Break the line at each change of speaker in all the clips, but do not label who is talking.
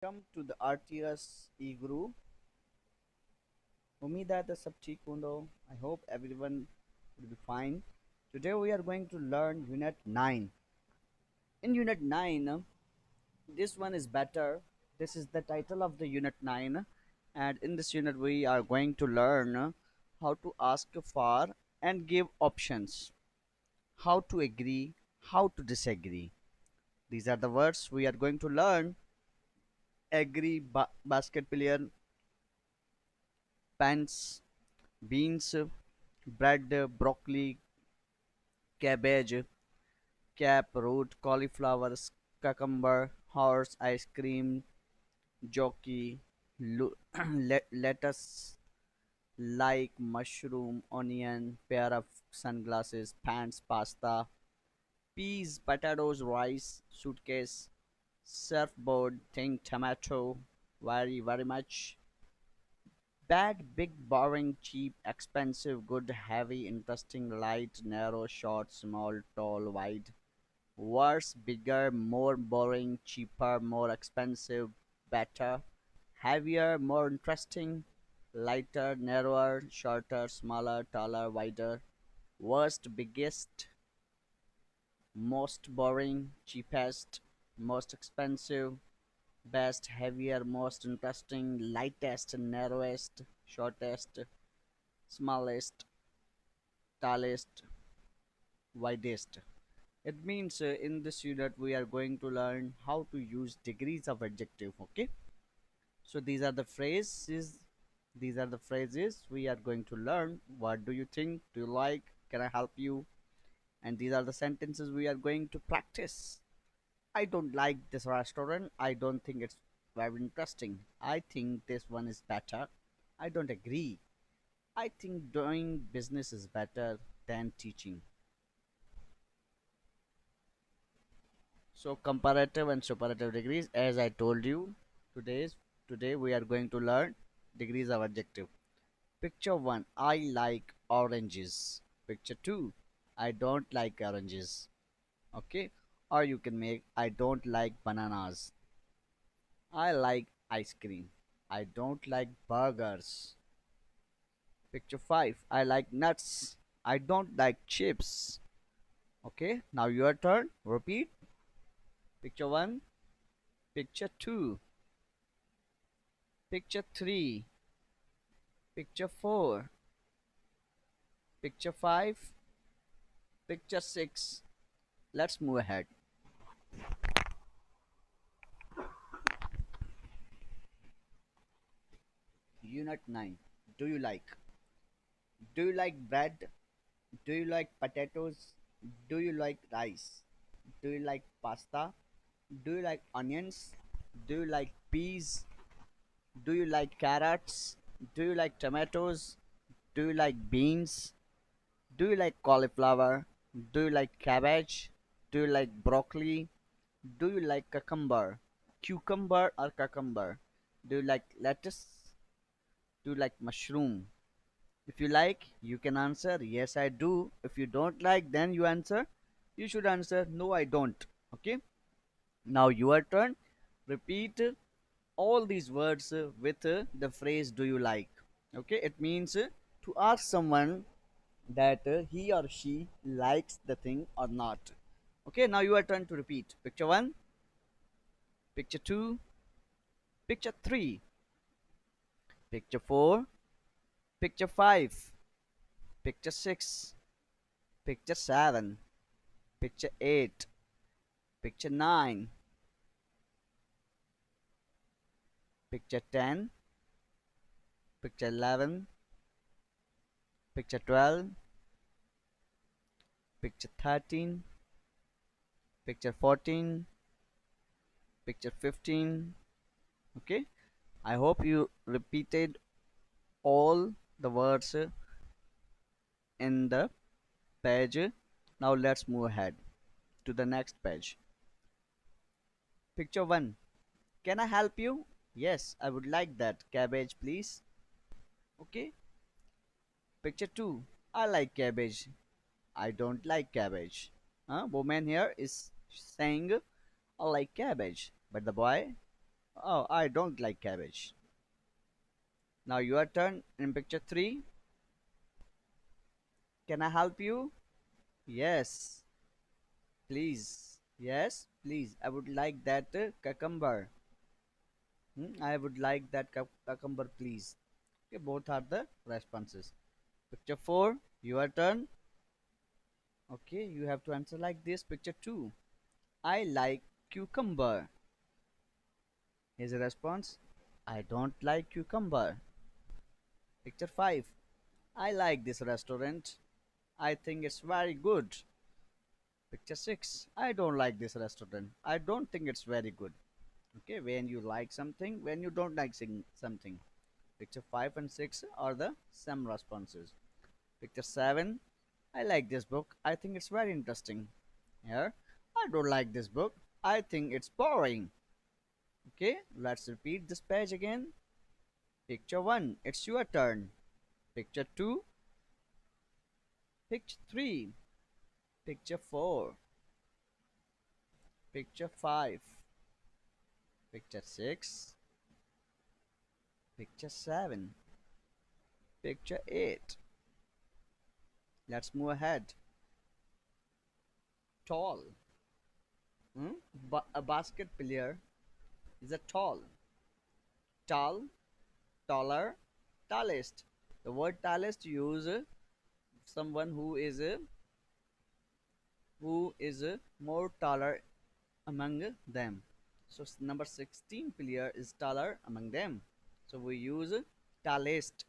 Welcome to the RTS e-guru. उम्मीद है तो सब ठीक होंगे. I hope everyone will be fine. Today we are going to learn Unit 9. In Unit 9, this one is better. This is the title of the Unit 9, and in this unit we are going to learn how to ask for and give options, how to agree, how to disagree. These are the words we are going to learn. Agree, basket player, pants, beans, bread, broccoli, cabbage, cap, root, cauliflower, cucumber, horse, ice cream, jockey, lettuce, like mushroom, onion, pair of sunglasses, pants, pasta, peas, potatoes, rice, suitcase, surfboard, thing, tomato, very much. Bad, big, boring, cheap, expensive, good, heavy, interesting, light, narrow, short, small, tall, wide. Worse, bigger, more boring, cheaper, more expensive, better, heavier, more interesting, lighter, narrower, shorter, smaller, taller, wider. Worst, biggest, most boring, cheapest, most expensive, best, heavier, most interesting, lightest, narrowest, shortest, smallest, tallest, widest. It means in this unit we are going to learn how to use degrees of adjective. Okay, so these are the phrases. These are the phrases we are going to learn. What do you think? Do you like? Can I help you? And these are the sentences we are going to practice. I don't like this restaurant. I don't think it's very interesting. I think this one is better. I don't agree. I think doing business is better than teaching. So comparative and superlative degrees, as I told you, today we are going to learn degrees of adjective. Picture 1, I like oranges. Picture 2, I don't like oranges. Okay, or you can make I don't like bananas. I like ice cream. I don't like burgers. Picture 5, I like nuts. I don't like chips. Okay, now your turn. Repeat. Picture 1, picture 2, picture 3, picture 4, picture 5, picture 6. Let's move ahead. Unit 9. Do you like? Do you like bread? Do you like potatoes? Do you like rice? Do you like pasta? Do you like onions? Do you like peas? Do you like carrots? Do you like tomatoes? Do you like beans? Do you like cauliflower? Do you like cabbage? Do you like broccoli? Do you like cucumber? Cucumber or cucumber? Do you like lettuce? Do you like mushroom? If you like, you can answer yes I do. If you don't like, then you should answer no I don't. Okay? Now your turn. Repeat all these words with the phrase do you like. Okay? It means to ask someone that he or she likes the thing or not. Okay, now your turn to repeat. Picture 1, picture 2, picture 3, picture 4, picture 5, picture 6, picture 7, picture 8, picture 9, picture 10, picture 11, picture 12, picture 13, picture 14, picture 15. Okay, I hope you repeated all the words in the page. Now let's move ahead to the next page. Picture 1. Can I help you? Yes, I would like that. Cabbage, please. Okay. Picture 2. I like cabbage. I don't like cabbage. Woman here is saying I like cabbage. But the boy? Oh, I don't like cabbage. Now your turn in picture 3. Can I help you? Yes, please. Yes, please. I would like that cucumber. I would like that cucumber, please. Okay, both are the responses. Picture 4, your turn. Okay, you have to answer like this. Picture 2, I like cucumber. His response, I don't like cucumber. Picture 5, I like this restaurant. I think it's very good. Picture 6, I don't like this restaurant. I don't think it's very good. Okay, when you like something, when you don't like something. Picture 5 and 6 are the same responses. Picture 7, I like this book. I think it's very interesting. Here, I don't like this book. I think it's boring. Okay, let's repeat this page again. Picture 1, it's your turn. Picture 2, picture 3, picture 4, picture 5, picture 6, picture 7, picture 8. Let's move ahead. Tall. A basket player is a tall. Tall, taller, tallest. The word tallest use someone who is more taller among them. So number 16 player is taller among them. So we use tallest.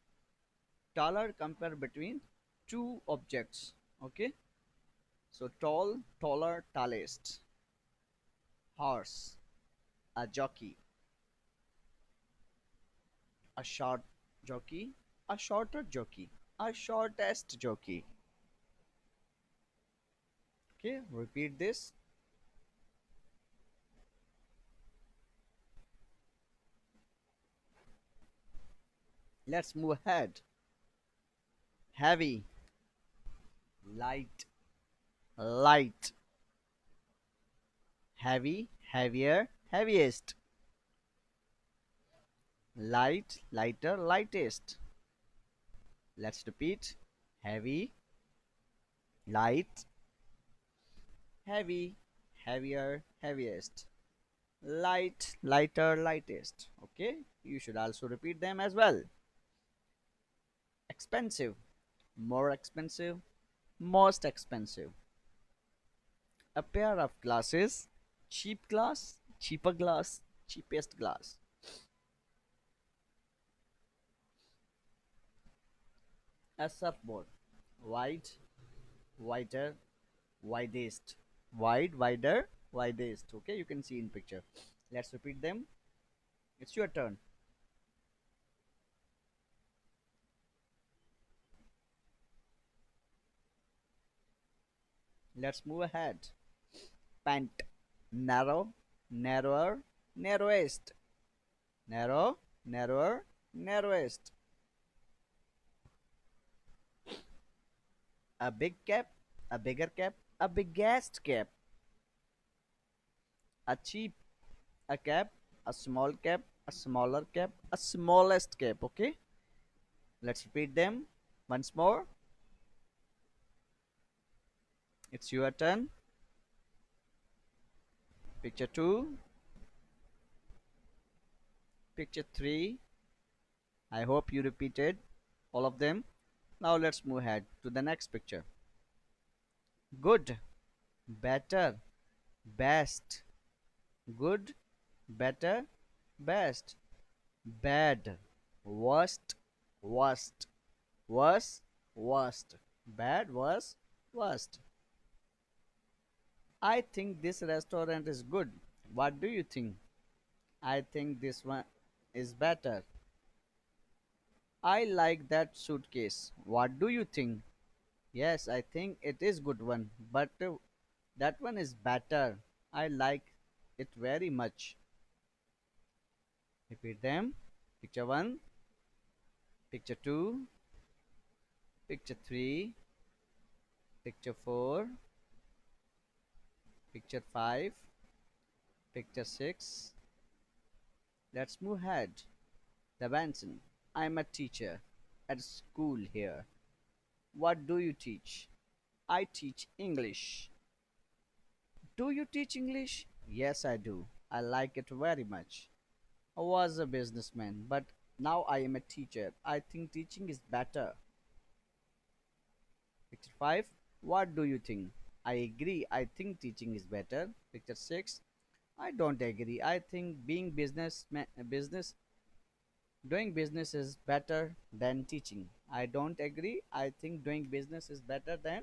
Taller compare between two objects. Okay. So tall, taller, tallest. Horse, a jockey, a short jockey, a shorter jockey, a shortest jockey. Okay, repeat this. Let's move ahead. Heavy, light, light, heavy, heavier, heaviest, light, lighter, lightest. Let's repeat. Heavy, light, heavy, heavier, heaviest, light, lighter, lightest. Okay, you should also repeat them as well. Expensive, more expensive, most expensive. A pair of glasses, cheap glass, cheaper glass, cheapest glass. A surfboard, wide, wider, widest, wide, wider, widest. Okay, you can see in picture. Let's repeat them. It's your turn. Let's move ahead. Pant, narrow, narrower, narrowest, narrow, narrower, narrowest. A big cap, a bigger cap, a biggest cap. A cheap, a cap, a small cap, a smaller cap, a smallest cap. Okay, let's repeat them once more. It's your turn. Picture 2, picture 3. I hope you repeated all of them. Now let's move ahead to the next picture. Good, better, best. Good, better, best. Bad, worst, worst. Worse, worst. Bad, worse, worst. I think this restaurant is good. What do you think? I think this one is better. I like that suitcase. What do you think? Yes, I think it is good one, but that one is better. I like it very much. Repeat them. Picture 1, picture 2, picture 3, picture 4, picture 5, picture 6, Let's move ahead. The Benson. I'm a teacher at school here. What do you teach? I teach English. Do you teach English? Yes, I do. I like it very much. I was a businessman, but now I am a teacher. I think teaching is better. Picture 5. What do you think? I agree. I think teaching is better. Picture 6. I don't agree. I think being business doing business is better than teaching. I don't agree. I think doing business is better than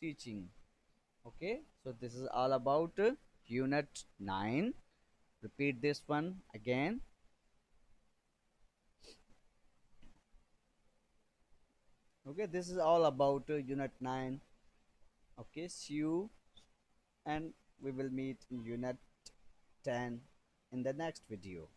teaching. Okay, so this is all about unit 9. Repeat this one again. Okay, this is all about unit 9. Okay, see you, and we will meet in unit 10 in the next video.